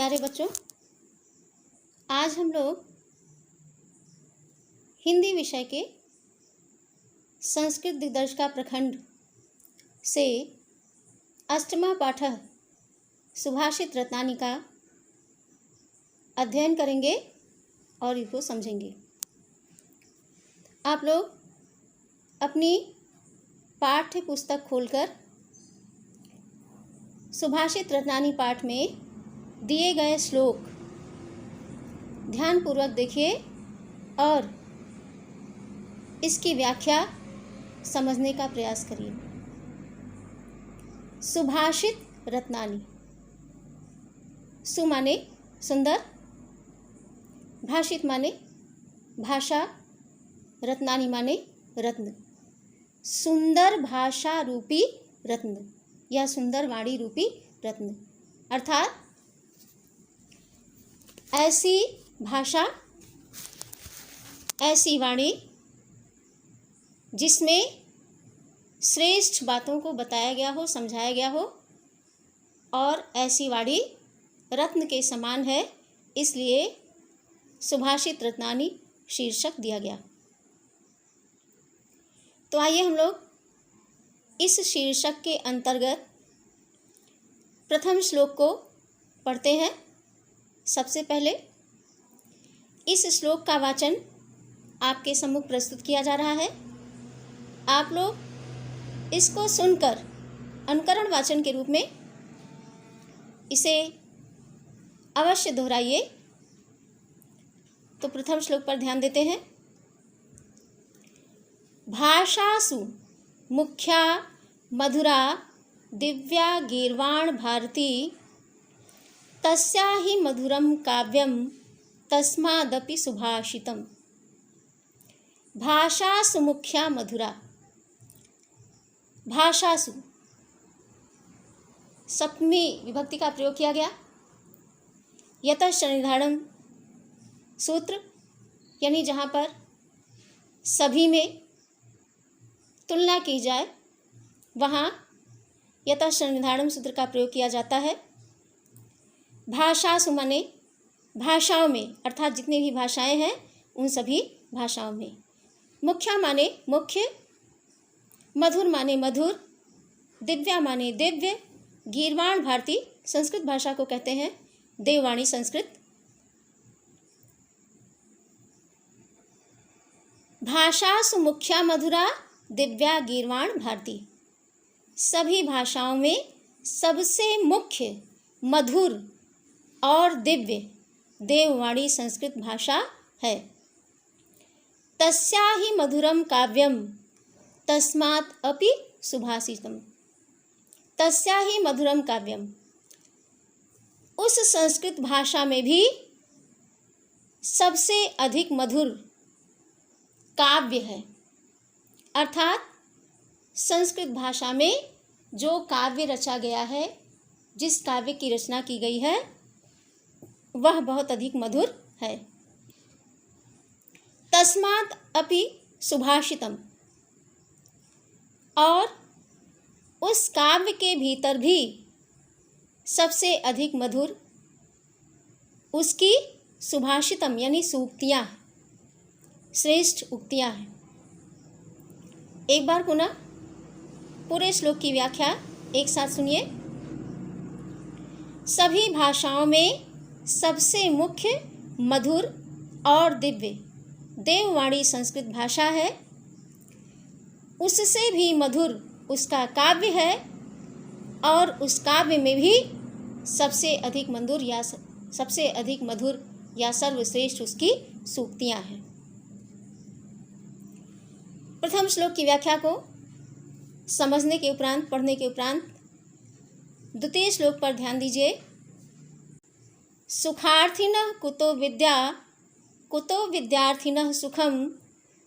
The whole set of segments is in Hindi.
प्यारे बच्चों, आज हम लोग हिंदी विषय के संस्कृत दिग्दर्शिका प्रखंड से अष्टमा पाठः सुभाषित रत्नानी का अध्ययन करेंगे और इसको समझेंगे। आप लोग अपनी पाठ्य पुस्तक खोलकर सुभाषित रत्नानी पाठ में दिए गए श्लोक ध्यानपूर्वक देखिए और इसकी व्याख्या समझने का प्रयास करिए। सुभाषित रत्नानी, सु माने सुंदर, भाषित माने भाषा, रत्नानी माने रत्न। सुंदर भाषा रूपी रत्न या सुंदर वाणी रूपी रत्न, अर्थात ऐसी भाषा, ऐसी वाणी जिसमें श्रेष्ठ बातों को बताया गया हो, समझाया गया हो, और ऐसी वाणी रत्न के समान है, इसलिए सुभाषित रत्नानी शीर्षक दिया गया। तो आइए हम लोग इस शीर्षक के अंतर्गत प्रथम श्लोक को पढ़ते हैं। सबसे पहले इस श्लोक का वाचन आपके सम्मुख प्रस्तुत किया जा रहा है। आप लोग इसको सुनकर अनुकरण वाचन के रूप में इसे अवश्य दोहराइए। तो प्रथम श्लोक पर ध्यान देते हैं। भाषासु मुख्या मधुरा दिव्या गीर्वाण भारती तस्या हि मधुरम काव्यम तस्मादपि सुभाषितम। भाषासु मुख्या मधुरा, भाषासु सप्तमी विभक्ति का प्रयोग किया गया। यतश्च निर्धारण सूत्र, यानी जहाँ पर सभी में तुलना की जाए वहाँ यतश्च निर्धारण सूत्र का प्रयोग किया जाता है। भाषासु माने भाषाओं में, अर्थात जितनी भी भाषाएं हैं उन सभी भाषाओं में। मुख्या माने मुख्य, मधुर माने मधुर, दिव्या माने दिव्य, गीर्वाण भारती संस्कृत भाषा को कहते हैं देववाणी संस्कृत। भाषासु मुख्या मधुरा दिव्या गीर्वाण भारती, सभी भाषाओं में सबसे मुख्य, मधुर और दिव्य देववाणी संस्कृत भाषा है। तस्या ही मधुरम काव्यम तस्मात् अपि सुभाषितम। तस्या ही मधुरम काव्यम, उस संस्कृत भाषा में भी सबसे अधिक मधुर काव्य है। अर्थात संस्कृत भाषा में जो काव्य रचा गया है, जिस काव्य की रचना की गई है, वह बहुत अधिक मधुर है। तस्मात् अपि सुभाषितम, और उस काव्य के भीतर भी सबसे अधिक मधुर उसकी सुभाषितम यानी सूक्तियाँ, श्रेष्ठ उक्तियाँ हैं। एक बार पुनः पूरे श्लोक की व्याख्या एक साथ सुनिए। सभी भाषाओं में सबसे मुख्य, मधुर और दिव्य देववाणी संस्कृत भाषा है। उससे भी मधुर उसका काव्य है, और उस काव्य में भी सबसे अधिक मधुर या सबसे अधिक मधुर या सर्वश्रेष्ठ उसकी सूक्तियाँ हैं। प्रथम श्लोक की व्याख्या को समझने के उपरांत, पढ़ने के उपरांत द्वितीय श्लोक पर ध्यान दीजिए। सुखार्थिनः कुतो विद्या, कुतो विद्यार्थिनः सुखम,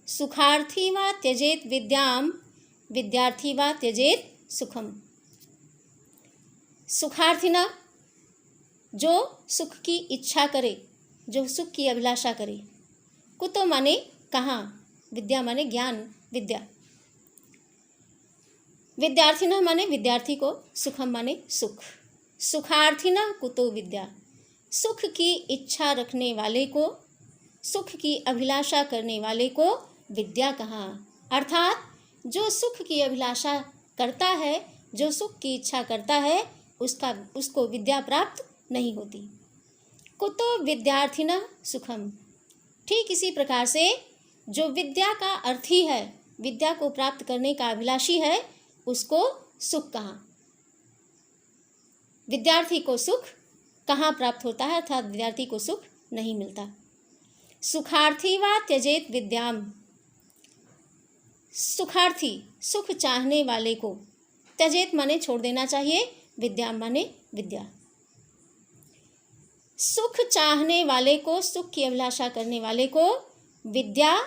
सुखार्थी वा त्यजेत विद्याम, विद्यार्थी वा त्यजेत सुखम। सुखार्थिनः, जो सुख की इच्छा करे, जो सुख की अभिलाषा करे। कुतो माने कहाँ, विद्या माने ज्ञान, विद्या। विद्यार्थिनः माने विद्यार्थी को, सुखम माने सुख। सुखार्थिनः कुतो विद्या, सुख की इच्छा रखने वाले को, सुख की अभिलाषा करने वाले को विद्या कहाँ। अर्थात जो सुख की अभिलाषा करता है, जो सुख की इच्छा करता है, उसको विद्या प्राप्त नहीं होती। कुतो विद्यार्थिनः सुखम। ठीक इसी प्रकार से जो विद्या का अर्थी है, विद्या को प्राप्त करने का अभिलाषी है, उसको सुख कहाँ। विद्यार्थी को सुख कहाँ प्राप्त होता है, अर्थात विद्यार्थी को सुख नहीं मिलता। सुखार्थी वा त्यजेत विद्याम। सुखार्थी सुख चाहने वाले को, त्यजेत माने छोड़ देना चाहिए, विद्याम माने विद्या। सुख चाहने वाले को, सुख की अभिलाषा करने वाले को विद्या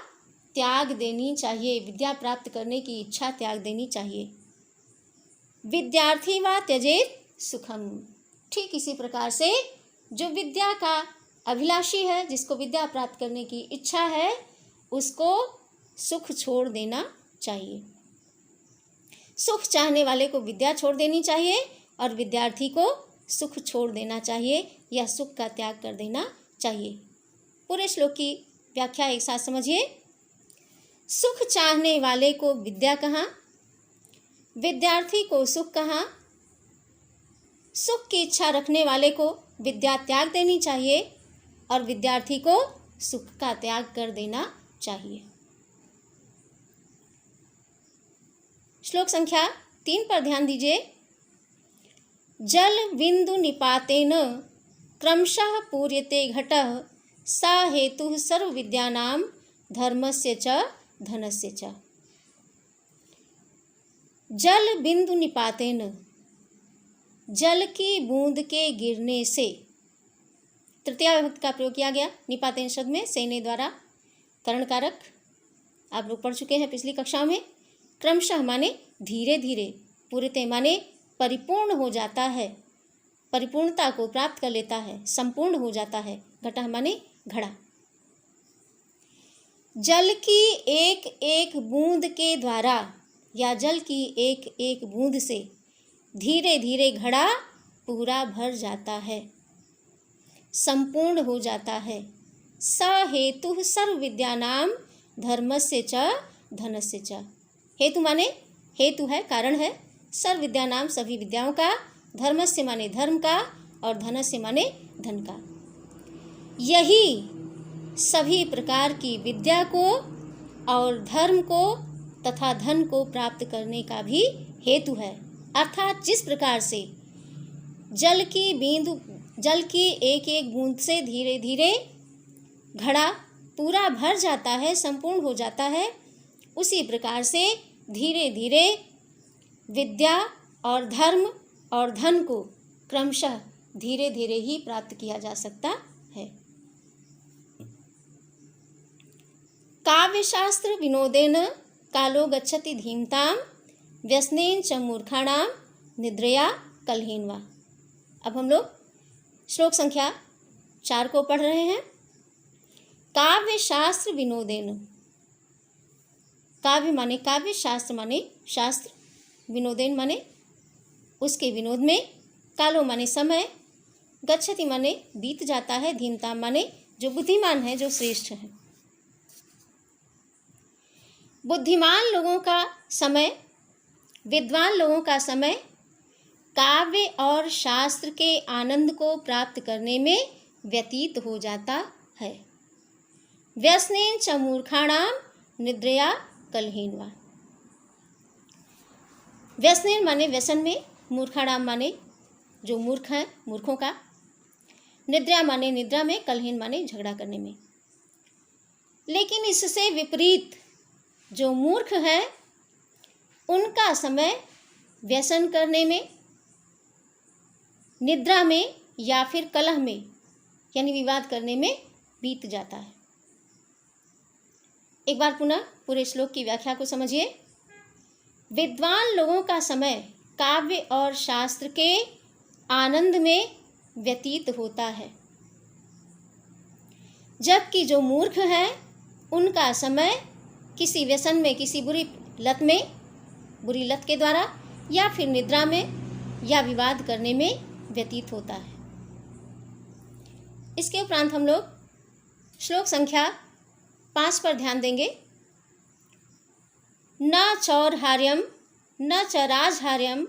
त्याग देनी चाहिए, विद्या प्राप्त करने की इच्छा त्याग देनी चाहिए। विद्यार्थी वा त्यजेत सुखम। ठीक इसी प्रकार से जो विद्या का अभिलाषी है, जिसको विद्या प्राप्त करने की इच्छा है, उसको सुख छोड़ देना चाहिए। सुख चाहने वाले को विद्या छोड़ देनी चाहिए और विद्यार्थी को सुख छोड़ देना चाहिए या सुख का त्याग कर देना चाहिए। पूरे श्लोक की व्याख्या एक साथ समझिए। सुख चाहने वाले को विद्या कहाँ, विद्यार्थी को सुख कहाँ। सुख की इच्छा रखने वाले को विद्या त्याग देनी चाहिए और विद्यार्थी को सुख का त्याग कर देना चाहिए। श्लोक संख्या 3 पर ध्यान दीजिए। जल बिंदु निपातेन क्रमशः पूर्यते घटः सा हेतुः सर्व विद्यानां धर्मस्य च धनस्य च। जल बिंदु निपातेन, जल की बूंद के गिरने से, तृतीया विभक्ति का प्रयोग किया गया निपातेन शब्द में, सेने द्वारा करण कारक आप लोग पढ़ चुके हैं पिछली कक्षाओं में। क्रमशः माने धीरे धीरे, पूर्यते माने परिपूर्ण हो जाता है, परिपूर्णता को प्राप्त कर लेता है, संपूर्ण हो जाता है। घटः माने घड़ा। जल की एक एक बूंद के द्वारा या जल की एक एक बूंद से धीरे धीरे घड़ा पूरा भर जाता है, संपूर्ण हो जाता है। स हेतुः सर्व विद्यानां धर्मस्य च धनस्य च। हेतु माने हेतु है, कारण है। सर्व विद्यानाम सभी विद्याओं का, धर्मस्य माने धर्म का और धनस्य माने धन का। यही सभी प्रकार की विद्या को और धर्म को तथा धन को प्राप्त करने का भी हेतु है। अर्थात जिस प्रकार से जल की एक एक बूंद से धीरे धीरे घड़ा पूरा भर जाता है, संपूर्ण हो जाता है, उसी प्रकार से धीरे धीरे विद्या और धर्म और धन को क्रमशः धीरे धीरे ही प्राप्त किया जा सकता है। काव्यशास्त्र विनोदेन कालो गच्छति धीमताम व्यसनेन च मूर्खाणाम निद्रया कलहीनवा। अब हम लोग श्लोक संख्या 4 को पढ़ रहे हैं। काव्य शास्त्र विनोदेन, काव्य माने काव्य, शास्त्र माने शास्त्र, विनोदेन माने उसके विनोद में, कालो माने समय, गच्छति माने बीत जाता है, धीमताम माने जो बुद्धिमान है, जो श्रेष्ठ है। बुद्धिमान लोगों का समय, विद्वान लोगों का समय काव्य और शास्त्र के आनंद को प्राप्त करने में व्यतीत हो जाता है। व्यसनेन च मूर्खाणाम निद्रया कलहीनवा। व्यसनेन माने व्यसन में, मूर्खाणाम माने जो मूर्ख हैं, मूर्खों का, निद्रा माने निद्रा में, कलहीन माने झगड़ा करने में। लेकिन इससे विपरीत जो मूर्ख है उनका समय व्यसन करने में, निद्रा में या फिर कलह में यानी विवाद करने में बीत जाता है। एक बार पुनः पूरे श्लोक की व्याख्या को समझिए। विद्वान लोगों का समय काव्य और शास्त्र के आनंद में व्यतीत होता है, जबकि जो मूर्ख है उनका समय किसी व्यसन में, किसी बुरी लत के द्वारा या फिर निद्रा में या विवाद करने में व्यतीत होता है। इसके उपरांत हम लोग श्लोक संख्या 5 पर ध्यान देंगे। न चौर्हार्यम न च राजहार्यम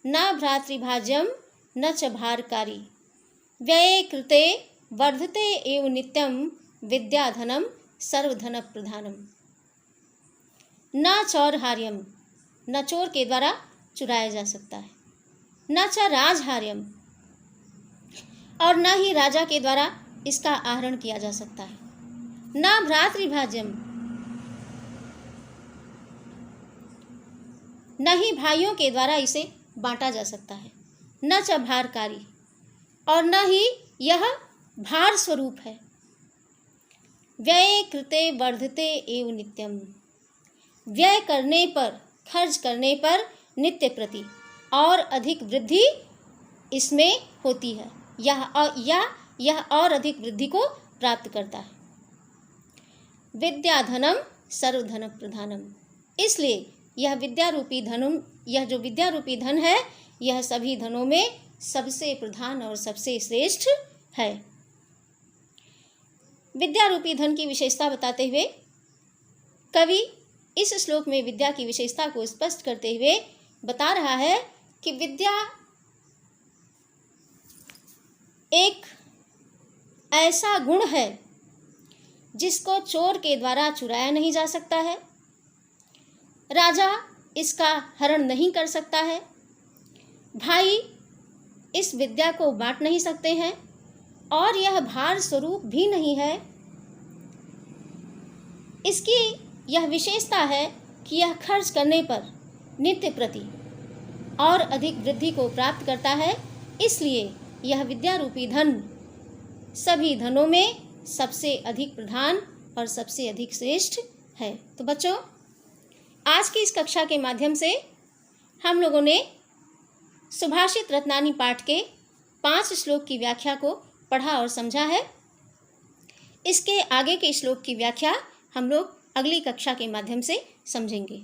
न भ्रातृभाज्यम न च भारकारी व्यये कृते वर्धते एव नित्यम विद्याधनम सर्वधन प्रधानम। न चौर्हार्यम, न चोर के द्वारा चुराया जा सकता है, न च राजहार्यम, और न ही राजा के द्वारा इसका आहरण किया जा सकता है, न भ्रातृभाज्यम, न ही भाइयों के द्वारा इसे बांटा जा सकता है, न च भारकारी, और न ही यह भार स्वरूप है। व्यय कृते वर्धते एव नित्यम, व्यय करने पर, खर्च करने पर नित्य प्रति और अधिक वृद्धि इसमें होती है, यह और अधिक वृद्धि को प्राप्त करता है। विद्याधनम सर्वधन प्रधानम, इसलिए यह विद्या रूपी धनम, यह जो विद्या रूपी धन है, यह सभी धनों में सबसे प्रधान और सबसे श्रेष्ठ है। विद्या रूपी धन की विशेषता बताते हुए कवि इस श्लोक में विद्या की विशेषता को स्पष्ट करते हुए बता रहा है कि विद्या एक ऐसा गुण है जिसको चोर के द्वारा चुराया नहीं जा सकता है, राजा इसका हरण नहीं कर सकता है, भाई इस विद्या को बांट नहीं सकते हैं, और यह भार स्वरूप भी नहीं है। इसकी यह विशेषता है कि यह खर्च करने पर नित्य प्रति और अधिक वृद्धि को प्राप्त करता है, इसलिए यह विद्या रूपी धन सभी धनों में सबसे अधिक प्रधान और सबसे अधिक श्रेष्ठ है। तो बच्चों, आज की इस कक्षा के माध्यम से हम लोगों ने सुभाषित रत्नानी पाठ के 5 श्लोक की व्याख्या को पढ़ा और समझा है। इसके आगे के श्लोक की व्याख्या हम लोग अगली कक्षा के माध्यम से समझेंगे।